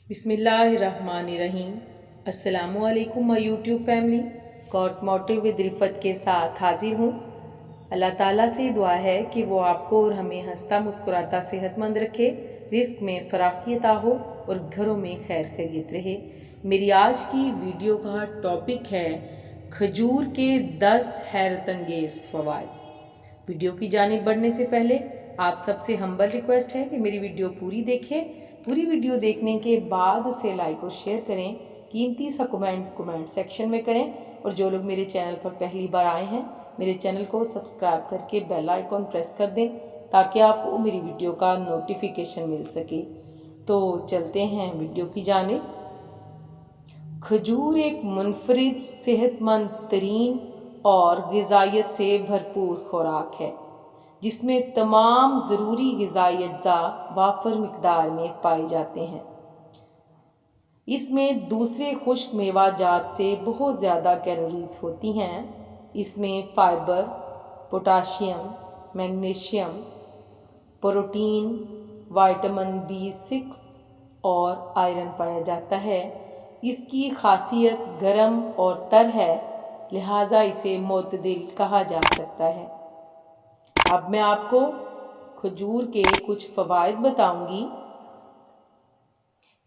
बिस्मिल्लाहिर्रहमानिर्रहीम। अस्सलामुअलैकुम my YouTube family. God motive with Rifat के साथ हाजिर हूँ। अल्लाह ताला से दुआ है कि वो आपको और हमें हंसता मुस्कुराता सेहतमंद रखे, रिस्क में फराखी अता हो और घरों में खैर खैरियत रहे। मेरी आज की वीडियो का टॉपिक है खजूर के 10 हैरत अंगेज़ फ़वाइद। वीडियो की जानिब बढ़ने से पहले आप सबसे हम्बल रिक्वेस्ट है कि मेरी वीडियो पूरी देखें। पूरी वीडियो देखने के बाद उसे लाइक और शेयर करें। कीमती सा कमेंट सेक्शन में करें। और जो लोग मेरे चैनल पर पहली बार आए हैं, मेरे चैनल को सब्सक्राइब करके बेल आइकॉन प्रेस कर दें ताकि आपको मेरी वीडियो का नोटिफिकेशन मिल सके। तो चलते हैं वीडियो की जानिब। खजूर एक मुनफरिद, सेहतमंद तरीन और ग़िज़ाइयत से भरपूर खुराक है जिसमें तमाम ज़रूरी ग़िज़ाई अज्जा वाफर मिकदार में पाए जाते हैं। इसमें दूसरे खुश्क मेवा जात से बहुत ज़्यादा कैलोरीज होती हैं। इसमें fibre, potassium, magnesium, protein, vitamin B6 और आयरन पाया जाता है। इसकी खासियत गर्म और तर है, लिहाजा इसे मोतदिल कहा जा सकता है। अब मैं आपको खजूर के कुछ फ़वाइद बताऊंगी।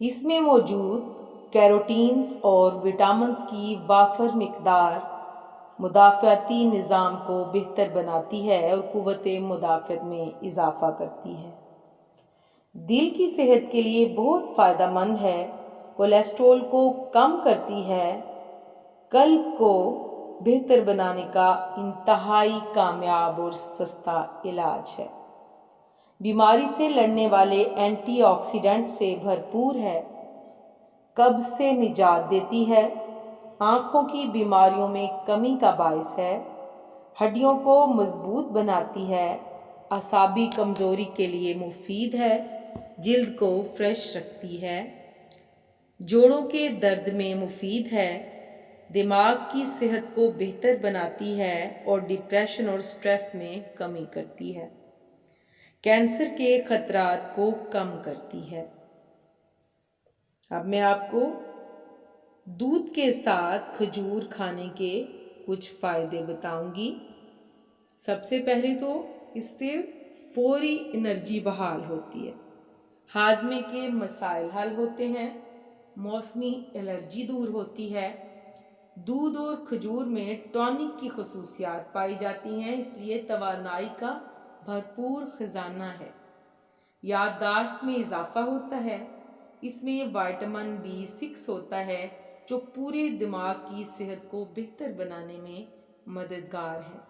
इसमें मौजूद कैरोटीन्स और विटामिन्स की वाफर मिकदार मुदाफ़ाती निज़ाम को बेहतर बनाती है और क़ुव्वत मुदाफ़त में इजाफ़ा करती है। दिल की सेहत के लिए बहुत फ़ायदेमंद है। कोलेस्ट्रॉल को कम करती है। कल्ब को बेहतर बनाने का इंतहाई कामयाब और सस्ता इलाज है। बीमारी से लड़ने वाले एंटीऑक्सीडेंट से भरपूर है। कब्ज़ से निजात देती है। आँखों की बीमारियों में कमी का बायस है। हड्डियों को मजबूत बनाती है। असाबी कमज़ोरी के लिए मुफीद है। जिल्द को फ्रेश रखती है। जोड़ों के दर्द में मुफीद है। दिमाग की सेहत को बेहतर बनाती है और डिप्रेशन और स्ट्रेस में कमी करती है। कैंसर के खतरात को कम करती है। अब मैं आपको दूध के साथ खजूर खाने के कुछ फ़ायदे बताऊंगी। सबसे पहले तो इससे फौरी एनर्जी बहाल होती है। हाजमे के मसाइल हल होते हैं। मौसमी एलर्जी दूर होती है। दूध और खजूर में टॉनिक की खसूसियात पाई जाती हैं, इसलिए तवानाई का भरपूर खजाना है। याददाश्त में इजाफा होता है। इसमें विटामिन B6 होता है जो पूरे दिमाग की सेहत को बेहतर बनाने में मददगार है।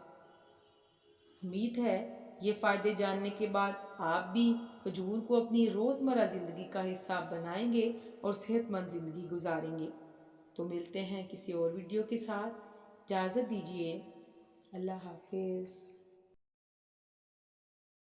उम्मीद है ये फ़ायदे जानने के बाद आप भी खजूर को अपनी रोज़मर्रा ज़िंदगी का हिस्सा बनाएंगे और सेहतमंद ज़िंदगी गुजारेंगे। तो मिलते हैं किसी और वीडियो के साथ। इजाज़त दीजिए। अल्लाह हाफिज़।